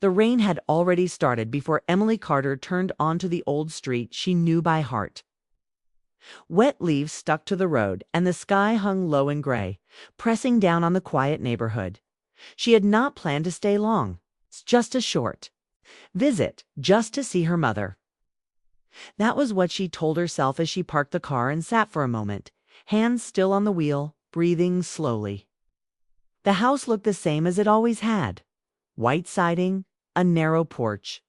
The rain had already started before Emily Carter turned onto the old street she knew by heart. Wet leaves stuck to the road, and the sky hung low and gray, pressing down on the quiet neighborhood. She had not planned to stay long, just a short visit, just to see her mother. That was what she told herself as she parked the car and sat for a moment, hands still on the wheel, breathing slowly. The house looked the same as it always had. White siding, a narrow porch,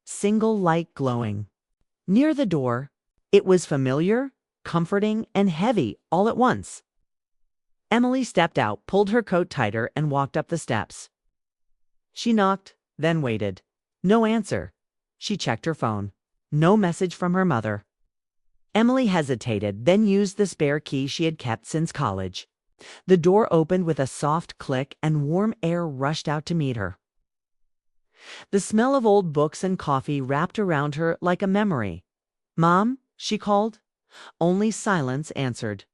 single light glowing. Near the door, it was familiar, comforting, and heavy all at once. Emily stepped out, pulled her coat tighter, and walked up the steps. She knocked, then waited. No answer. She checked her phone. No message from her mother. Emily hesitated, then used the spare key she had kept since college. The door opened with a soft click, and warm air rushed out to meet her. The smell of old books and coffee wrapped around her like a memory. "Mom?" she called. Only silence answered.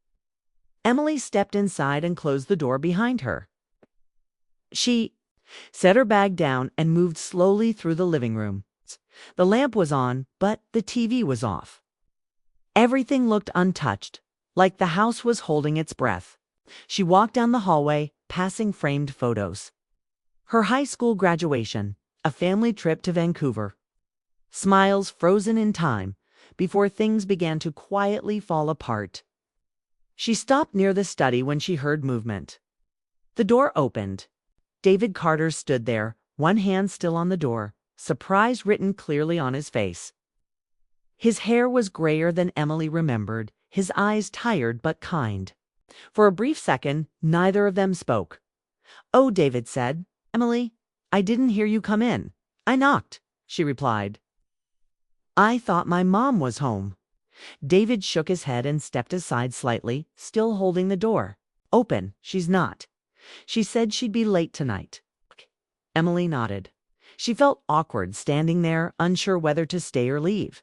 Emily stepped inside and closed the door behind her. She set her bag down and moved slowly through the living room. The lamp was on, but the TV was off. Everything looked untouched, like the house was holding its breath. She walked down the hallway, passing framed photos. Her high school graduation, a family trip to Vancouver. Smiles frozen in time before things began to quietly fall apart. She stopped near the study when she heard movement. The door opened. David Carter stood there, one hand still on the door, surprise written clearly on his face. His hair was grayer than Emily remembered, his eyes tired but kind. For a brief second, neither of them spoke. "Oh," David said. "Emily, I didn't hear you come in. I knocked," she replied. "I thought my mom was home." David shook his head and stepped aside slightly, still holding the door. "Open. She's not. She said she'd be late tonight." Emily nodded. She felt awkward standing there, unsure whether to stay or leave.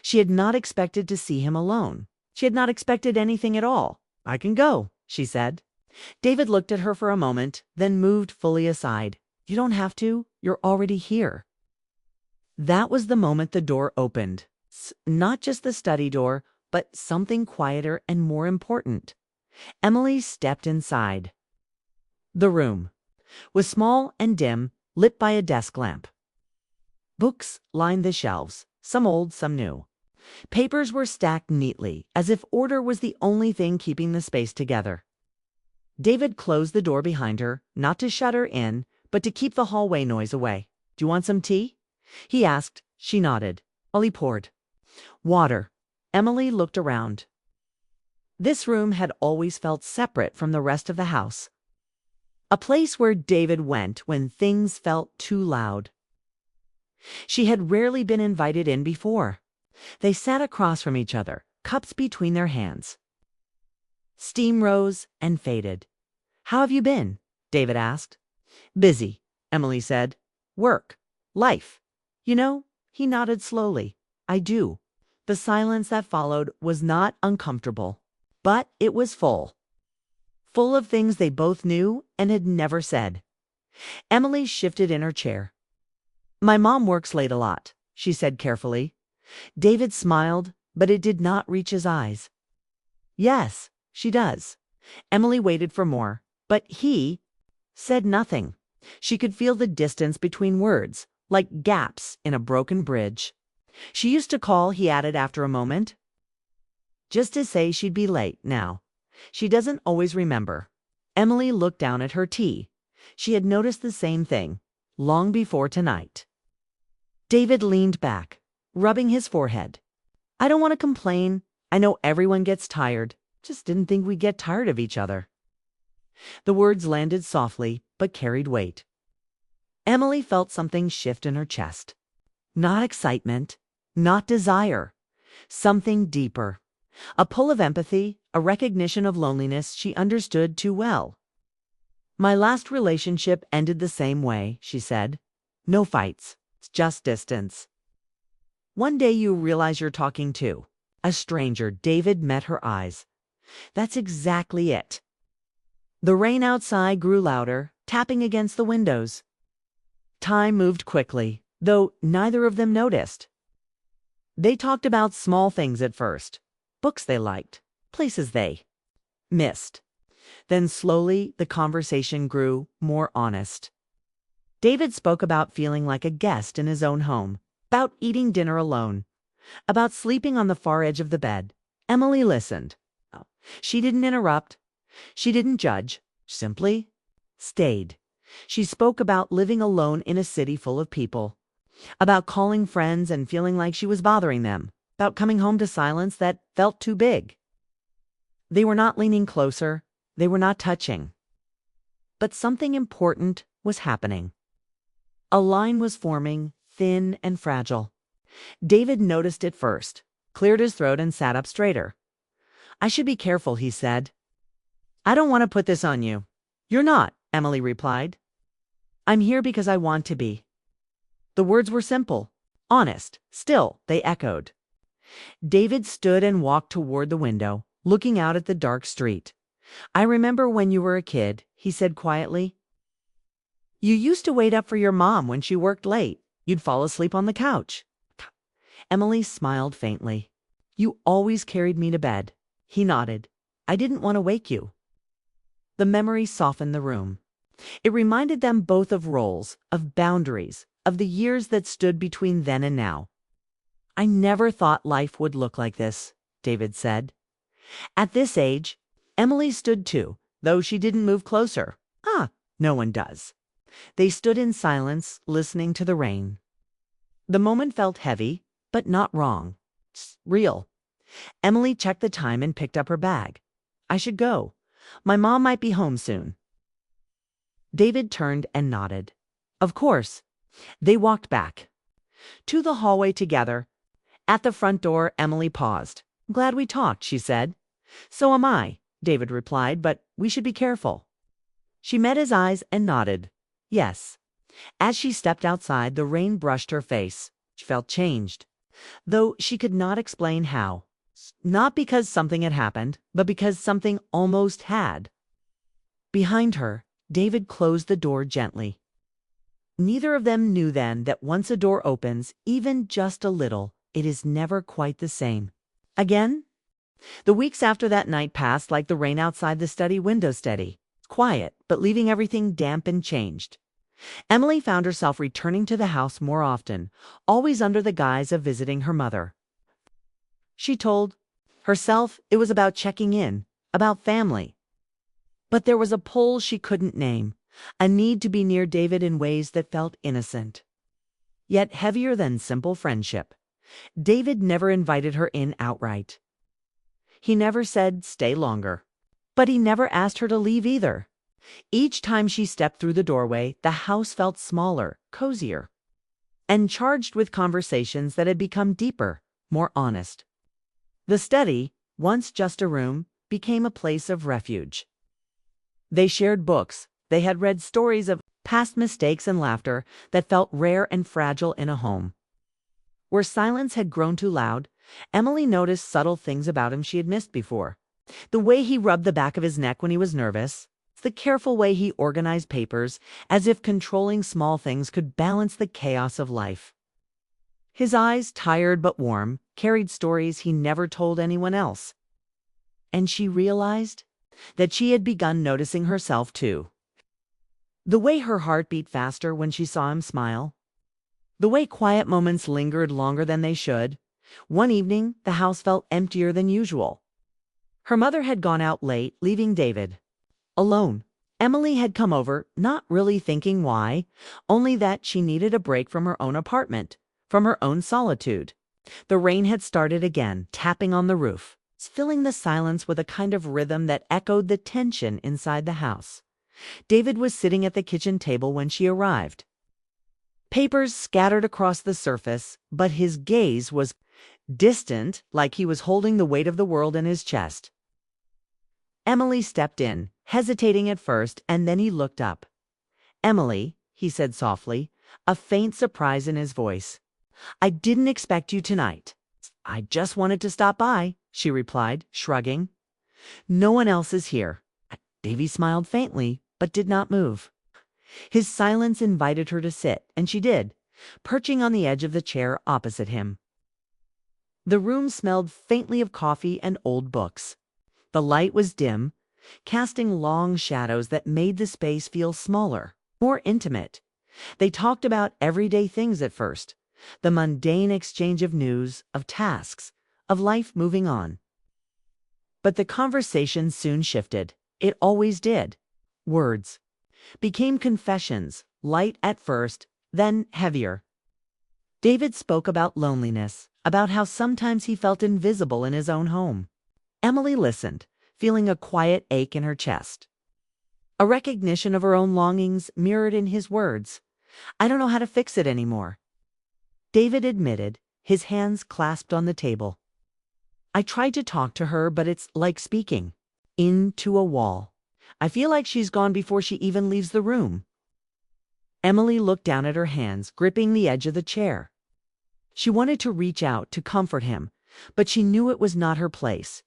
She had not expected to see him alone. She had not expected anything at all. "I can go," she said. David looked at her for a moment, then moved fully aside. "You don't have to. You're already here." That was the moment the door opened. Not just the study door, but something quieter and more important. Emily stepped inside. The room was small and dim, lit by a desk lamp. Books lined the shelves, some old, some new. Papers were stacked neatly, as if order was the only thing keeping the space together. David closed the door behind her, not to shut her in, but to keep the hallway noise away. "Do you want some tea?" he asked. She nodded. While he poured. "Water." Emily looked around. This room had always felt separate from the rest of the house. A place where David went when things felt too loud. She had rarely been invited in before. They sat across from each other, cups between their hands. Steam rose and faded. "How have you been?" David asked. "Busy," Emily said. "Work. Life. You know," he nodded slowly. "I do." The silence that followed was not uncomfortable, but it was full. Full of things they both knew and had never said. Emily shifted in her chair. "My mom works late a lot," she said carefully. David smiled, but it did not reach his eyes. "Yes, she does." Emily waited for more, but he said nothing. She could feel the distance between words, like gaps in a broken bridge. "She used to call," he added after a moment, "just to say she'd be late now. She doesn't always remember." Emily looked down at her tea. She had noticed the same thing, long before tonight. David leaned back, rubbing his forehead. "I don't want to complain. I know everyone gets tired. Just didn't think we'd get tired of each other." The words landed softly, but carried weight. Emily felt something shift in her chest. Not excitement, not desire. Something deeper. A pull of empathy, a recognition of loneliness she understood too well. "My last relationship ended the same way," she said. "No fights, just distance." "One day you realize you're talking to a stranger." David met her eyes. "That's exactly it." The rain outside grew louder, tapping against the windows. Time moved quickly, though neither of them noticed. They talked about small things at first, books they liked, places they missed. Then slowly the conversation grew more honest. David spoke about feeling like a guest in his own home, about eating dinner alone, about sleeping on the far edge of the bed. Emily listened. She didn't interrupt. She didn't judge. Simply stayed. She spoke about living alone in a city full of people, about calling friends and feeling like she was bothering them, about coming home to silence that felt too big. They were not leaning closer. They were not touching. But something important was happening. A line was forming, thin and fragile. David noticed it first, cleared his throat and sat up straighter. "I should be careful," he said. "I don't want to put this on you." "You're not," Emily replied. "I'm here because I want to be." The words were simple, honest. Still, they echoed. David stood and walked toward the window, looking out at the dark street. "I remember when you were a kid," he said quietly. "You used to wait up for your mom when she worked late. You'd fall asleep on the couch." Emily smiled faintly. "You always carried me to bed." He nodded. "I didn't want to wake you." The memory softened the room. It reminded them both of roles, of boundaries, of the years that stood between then and now. "I never thought life would look like this," David said. At this age, Emily stood too, though she didn't move closer. No one does. They stood in silence, listening to the rain. The moment felt heavy, but not wrong. Real. Emily checked the time and picked up her bag. "I should go. My mom might be home soon." David turned and nodded. "Of course." They walked back to the hallway together. At the front door, Emily paused. "Glad we talked," she said. "So am I," David replied, "but we should be careful." She met his eyes and nodded. Yes. As she stepped outside, the rain brushed her face. She felt changed, though she could not explain how. Not because something had happened, but because something almost had. Behind her, David closed the door gently. Neither of them knew then that once a door opens, even just a little, it is never quite the same again. The weeks after that night passed like the rain outside the study window, steady, quiet, but leaving everything damp and changed. Emily found herself returning to the house more often, always under the guise of visiting her mother. She told herself it was about checking in, about family. But there was a pull she couldn't name, a need to be near David in ways that felt innocent, yet heavier than simple friendship. David never invited her in outright. He never said, "Stay longer." But he never asked her to leave either. Each time she stepped through the doorway, the house felt smaller, cozier, and charged with conversations that had become deeper, more honest. The study, once just a room, became a place of refuge. They shared books. They had read stories of past mistakes and laughter that felt rare and fragile in a home. Where silence had grown too loud, Emily noticed subtle things about him she had missed before. The way he rubbed the back of his neck when he was nervous, the careful way he organized papers, as if controlling small things could balance the chaos of life. His eyes, tired but warm, carried stories he never told anyone else. And she realized that she had begun noticing herself too. The way her heart beat faster when she saw him smile. The way quiet moments lingered longer than they should. One evening, the house felt emptier than usual. Her mother had gone out late, leaving David alone. Emily had come over, not really thinking why, only that she needed a break from her own apartment, from her own solitude. The rain had started again, tapping on the roof, filling the silence with a kind of rhythm that echoed the tension inside the house. David was sitting at the kitchen table when she arrived. Papers scattered across the surface, but his gaze was distant, like he was holding the weight of the world in his chest. Emily stepped in, hesitating at first, and then he looked up. "Emily," he said softly, a faint surprise in his voice. "I didn't expect you tonight." "I just wanted to stop by," she replied, shrugging. "No one else is here." Davy smiled faintly, but did not move. His silence invited her to sit, and she did, perching on the edge of the chair opposite him. The room smelled faintly of coffee and old books. The light was dim, casting long shadows that made the space feel smaller, more intimate. They talked about everyday things at first, the mundane exchange of news, of tasks, of life moving on. But the conversation soon shifted. It always did. Words became confessions, light at first, then heavier. David spoke about loneliness, about how sometimes he felt invisible in his own home. Emily listened, feeling a quiet ache in her chest. A recognition of her own longings mirrored in his words. "I don't know how to fix it anymore." David admitted, his hands clasped on the table. "I tried to talk to her, but it's like speaking into a wall. I feel like she's gone before she even leaves the room." Emily looked down at her hands, gripping the edge of the chair. She wanted to reach out to comfort him, but she knew it was not her place.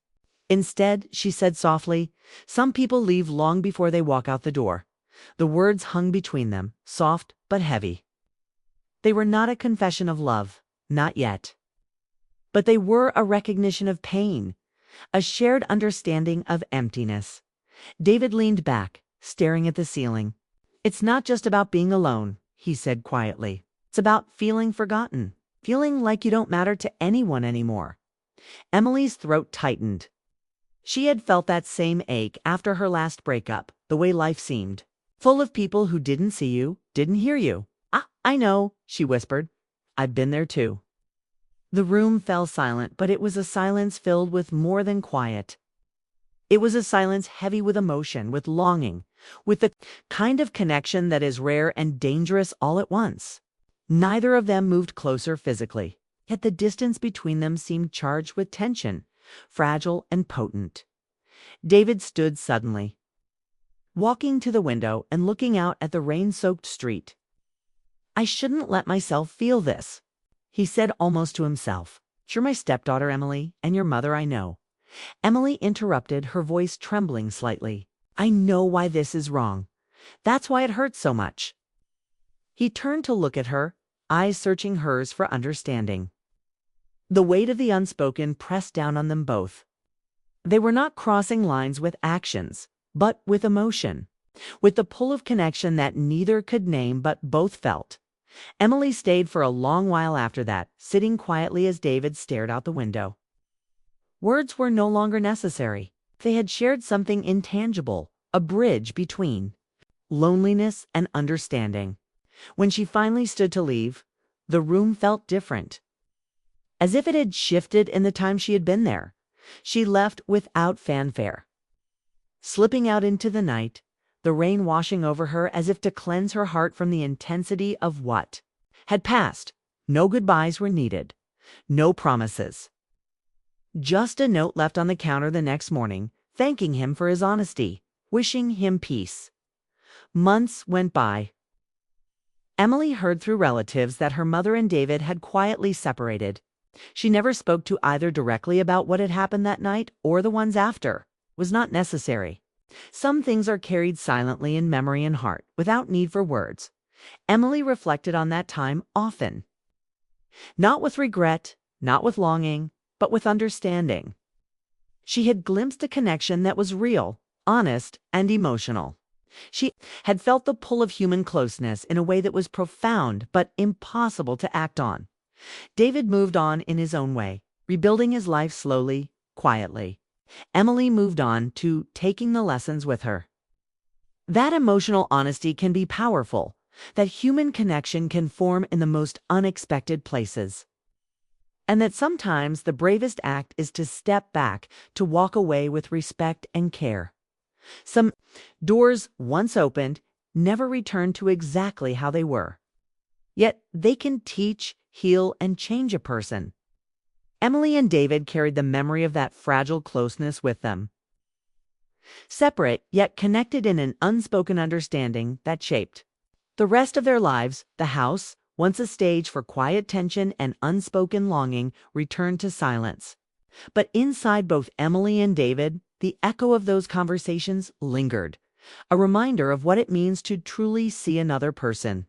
Instead, she said softly, "Some people leave long before they walk out the door." The words hung between them, soft but heavy. They were not a confession of love, not yet. But they were a recognition of pain, a shared understanding of emptiness. David leaned back, staring at the ceiling. "It's not just about being alone," he said quietly. "It's about feeling forgotten, feeling like you don't matter to anyone anymore." Emily's throat tightened. She had felt that same ache after her last breakup, the way life seemed. Full of people who didn't see you, didn't hear you. I know," she whispered. "I've been there too." The room fell silent, but it was a silence filled with more than quiet. It was a silence heavy with emotion, with longing, with the kind of connection that is rare and dangerous all at once. Neither of them moved closer physically, yet the distance between them seemed charged with tension, fragile and potent. David stood suddenly, walking to the window and looking out at the rain-soaked street. "I shouldn't let myself feel this," he said almost to himself. "You're my stepdaughter, Emily, and your mother, I know." Emily interrupted, her voice trembling slightly. "I know why this is wrong. That's why it hurts so much." He turned to look at her, eyes searching hers for understanding. The weight of the unspoken pressed down on them both. They were not crossing lines with actions, but with emotion, with the pull of connection that neither could name but both felt. Emily stayed for a long while after that, sitting quietly as David stared out the window. Words were no longer necessary. They had shared something intangible, a bridge between loneliness and understanding. When she finally stood to leave, the room felt different, as if it had shifted in the time she had been there. She left without fanfare, slipping out into the night, the rain washing over her as if to cleanse her heart from the intensity of what had passed. No goodbyes were needed, no promises. Just a note left on the counter the next morning, thanking him for his honesty, wishing him peace. Months went by. Emily heard through relatives that her mother and David had quietly separated. She never spoke to either directly about what had happened that night or the ones after. It was not necessary. Some things are carried silently in memory and heart, without need for words. Emily reflected on that time often. Not with regret, not with longing, but with understanding. She had glimpsed a connection that was real, honest, and emotional. She had felt the pull of human closeness in a way that was profound but impossible to act on. David moved on in his own way, rebuilding his life slowly, quietly. Emily moved on to taking the lessons with her. That emotional honesty can be powerful, that human connection can form in the most unexpected places. And that sometimes the bravest act is to step back, to walk away with respect and care. Some doors, once opened, never return to exactly how they were. Yet they can teach, heal, and change a person. Emily and David carried the memory of that fragile closeness with them. Separate, yet connected in an unspoken understanding that shaped the rest of their lives. The house, once a stage for quiet tension and unspoken longing, returned to silence. But inside both Emily and David, the echo of those conversations lingered, a reminder of what it means to truly see another person,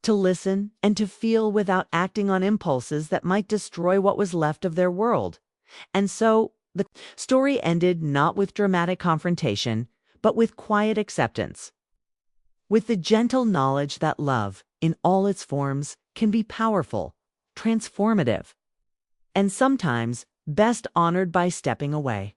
to listen and to feel without acting on impulses that might destroy what was left of their world. And so, the story ended not with dramatic confrontation, but with quiet acceptance, with the gentle knowledge that love, in all its forms, can be powerful, transformative, and sometimes best honored by stepping away.